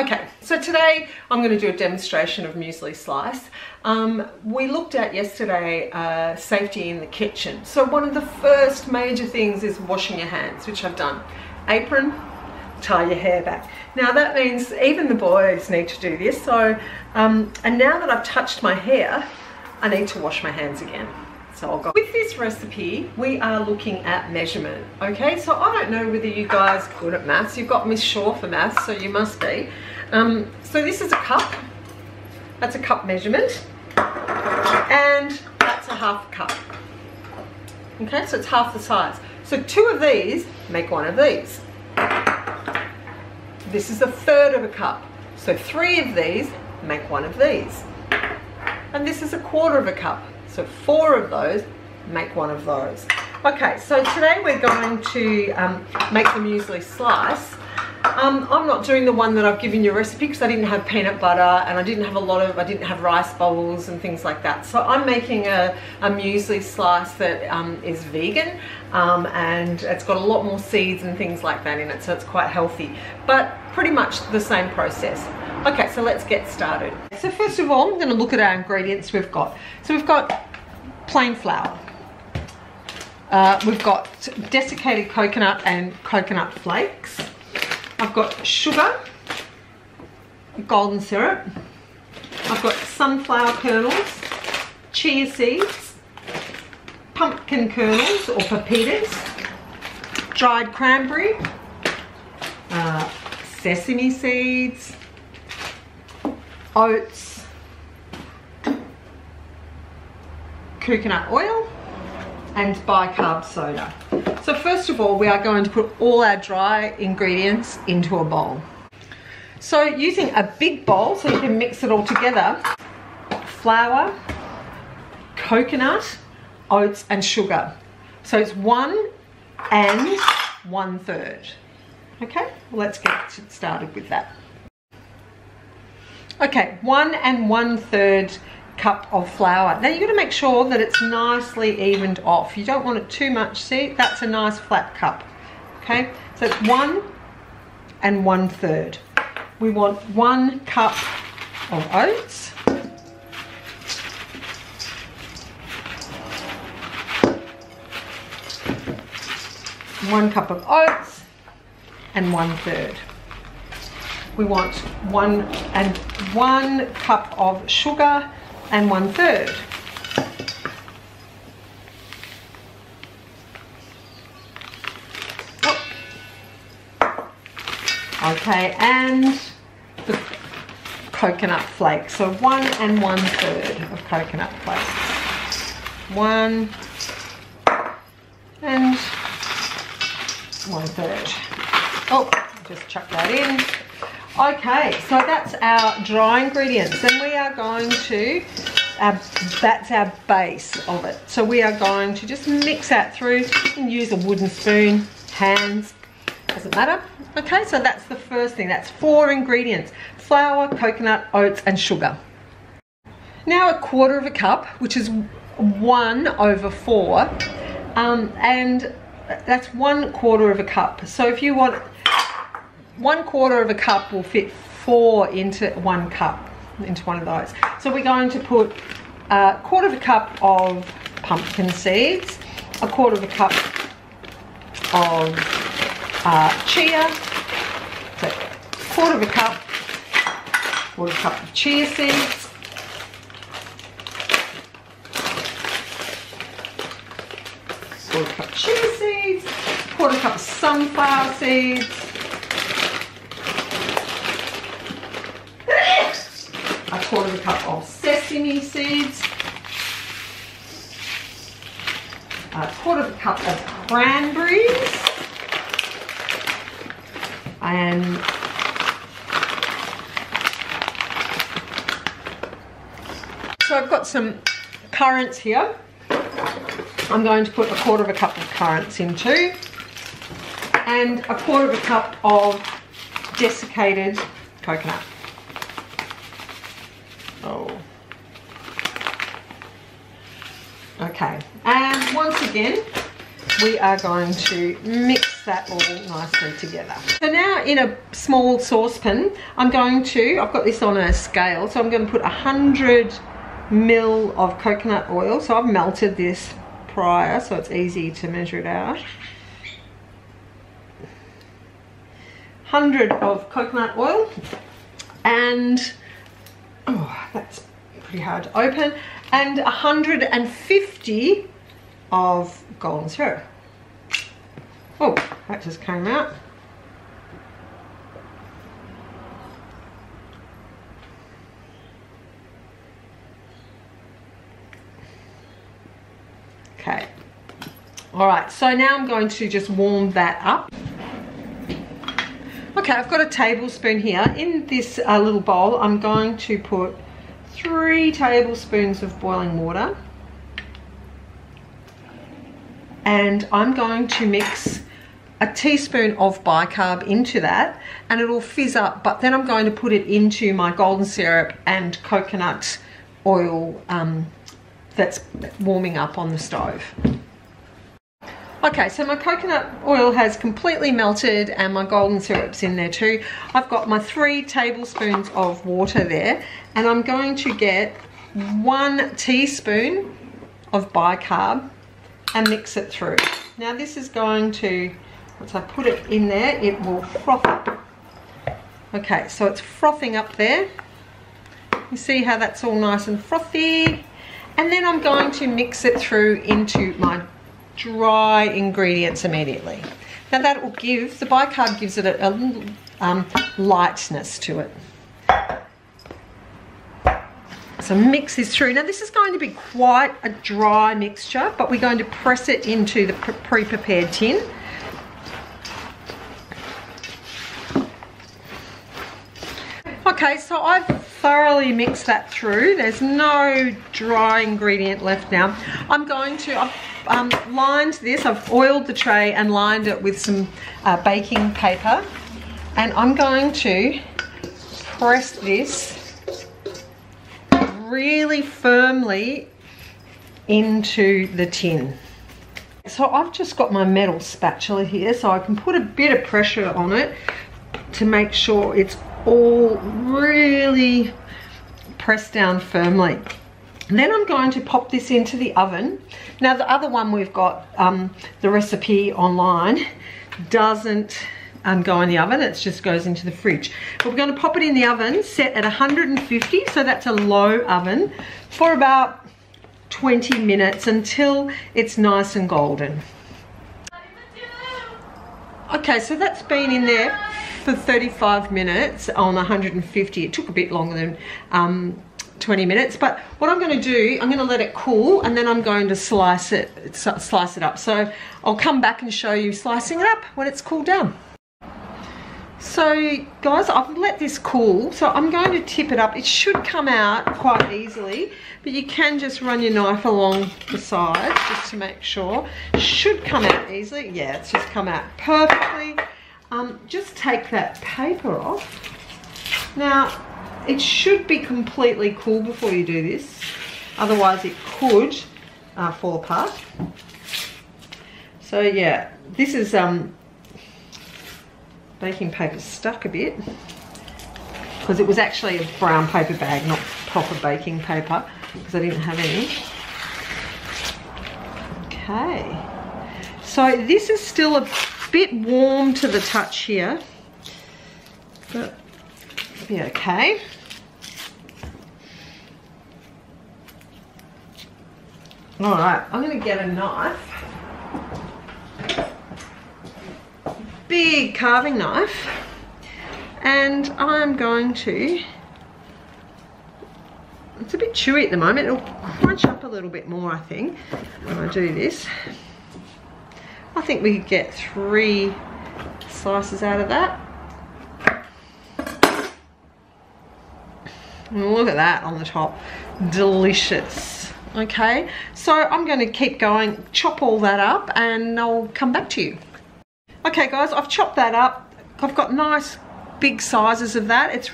Okay, so today I'm going to do a demonstration of muesli slice. We looked at yesterday safety in the kitchen. So one of the first major things is washing your hands, which I've done. Apron, tie your hair back. Now that means even the boys need to do this. So, and now that I've touched my hair, I need to wash my hands again. So I'll go. With this recipe, we are looking at measurement, okay? So I don't know whether you guys are good at maths. You've got Miss Shaw for maths, so you must be. So this is a cup. That's a cup measurement. And that's a half cup. Okay, so it's half the size. So 2 of these make 1 of these. This is a third of a cup. So 3 of these make 1 of these. And this is a quarter of a cup. So 4 of those make 1 of those. Okay, so today we're going to make the muesli slice. I'm not doing the one that I've given you a recipe because I didn't have peanut butter and I didn't have rice bowls and things like that. So I'm making a muesli slice that is vegan and it's got a lot more seeds and things like that in it, so it's quite healthy, but pretty much the same process. Okay, so let's get started. So first of all, I'm going to look at our ingredients we've got. So we've got plain flour. We've got desiccated coconut and coconut flakes. I've got sugar, golden syrup. I've got sunflower kernels, chia seeds, pumpkin kernels or pepitas, dried cranberry, sesame seeds, oats, coconut oil, and bicarb soda. So first of all, we are going to put all our dry ingredients into a bowl. So using a big bowl so you can mix it all together, flour, coconut, oats and sugar. So it's 1 and 1/3. Okay, well, let's get started with that. Okay, 1 and 1/3 cup of flour. Now you've got to make sure that it's nicely evened off. You don't want it too much. See, that's a nice flat cup. Okay, so it's 1 and 1/3. We want 1 cup of oats, 1 cup of oats and 1/3. We want 1 cup of sugar and 1/3. Oh. Okay, and the coconut flakes. So 1 and 1/3 of coconut flakes. 1 and 1/3. Oh, just chuck that in. Okay, so that's our dry ingredients, and we are going to, that's our base of it. So we are going to just mix that through. You can use a wooden spoon, hands, doesn't matter. Okay, so that's the first thing. That's 4 ingredients: flour, coconut, oats and sugar. Now a quarter of a cup, which is 1/4, and that's 1/4 of a cup. So if you want, 1/4 of a cup will fit 4 into 1 cup, into one of those. So we're going to put 1/4 of a cup of pumpkin seeds, 1/4 of a cup of chia, so 1/4 of a cup, 1/4 cup of chia seeds, 1/4 cup of chia seeds, 1/4 cup of sunflower seeds, 1/4 cup of sesame seeds, 1/4 cup of cranberries, and so I've got some currants here. I'm going to put 1/4 cup of currants in too, and 1/4 cup of desiccated coconut. Oh. Okay, and once again, we are going to mix that all nicely together. So now in a small saucepan, I've got this on a scale, so I'm going to put 100 ml of coconut oil. So I've melted this prior, so it's easy to measure it out. 100 of coconut oil, and oh, that's pretty hard to open, and 150 of golden syrup. Oh, that just came out. Okay. All right, so now I'm going to just warm that up. Okay, I've got a tablespoon here. In this little bowl, I'm going to put 3 tablespoons of boiling water. And I'm going to mix a teaspoon of bicarb into that, and it'll fizz up, but then I'm going to put it into my golden syrup and coconut oil that's warming up on the stove. Okay, so my coconut oil has completely melted and my golden syrup's in there too. I've got my 3 tablespoons of water there, and I'm going to get 1 teaspoon of bicarb and mix it through. Now this is going to, once I put it in there, it will froth up. Okay, so it's frothing up there. You see how that's all nice and frothy? And then I'm going to mix it through into my dry ingredients immediately. Now that will give, the bicarb gives it a little lightness to it. So mix this through. Now this is going to be quite a dry mixture, but we're going to press it into the pre-prepared tin. Okay, so I've thoroughly mixed that through. There's no dry ingredient left now. I've lined this, I've oiled the tray and lined it with some baking paper, and I'm going to press this really firmly into the tin. So I've just got my metal spatula here, so I can put a bit of pressure on it to make sure it's all really pressed down firmly. And then I'm going to pop this into the oven. Now the other one we've got, the recipe online, doesn't go in the oven, it just goes into the fridge. But we're going to pop it in the oven, set at 150, so that's a low oven, for about 20 minutes until it's nice and golden. Okay, so that's been in there for 35 minutes on 150. It took a bit longer than 20 minutes, but what I'm going to do, I'm going to let it cool, and then I'm going to slice it up. So I'll come back and show you slicing it up when it's cooled down. So guys, I've let this cool, so I'm going to tip it up. It should come out quite easily, but you can just run your knife along the sides just to make sure. It should come out easily. Yeah, it's just come out perfectly. Just take that paper off. Now, it should be completely cool before you do this, otherwise it could fall apart. So yeah, this is baking paper stuck a bit because it was actually a brown paper bag, not proper baking paper, because I didn't have any. Okay, so this is still a bit warm to the touch here, but it'll be okay. All right, I'm going to get a knife, big carving knife, and I'm going to, it's a bit chewy at the moment, it'll crunch up a little bit more I think when I do this. I think we could get 3 slices out of that. And look at that on the top, delicious. Okay, so I'm going to keep going, chop all that up, and I'll come back to you. Okay guys, I've chopped that up. I've got nice big sizes of that. It's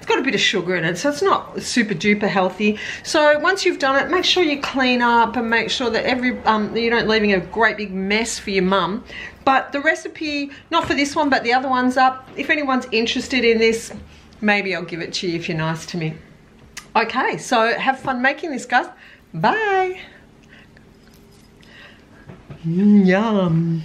got a bit of sugar in it, so it's not super duper healthy. So once you've done it, make sure you clean up and make sure that you don't leaving a great big mess for your mum. But the recipe, not for this one, but the other one's up. If anyone's interested in this, maybe I'll give it to you if you're nice to me. Okay, so have fun making this, guys. Bye. Yum.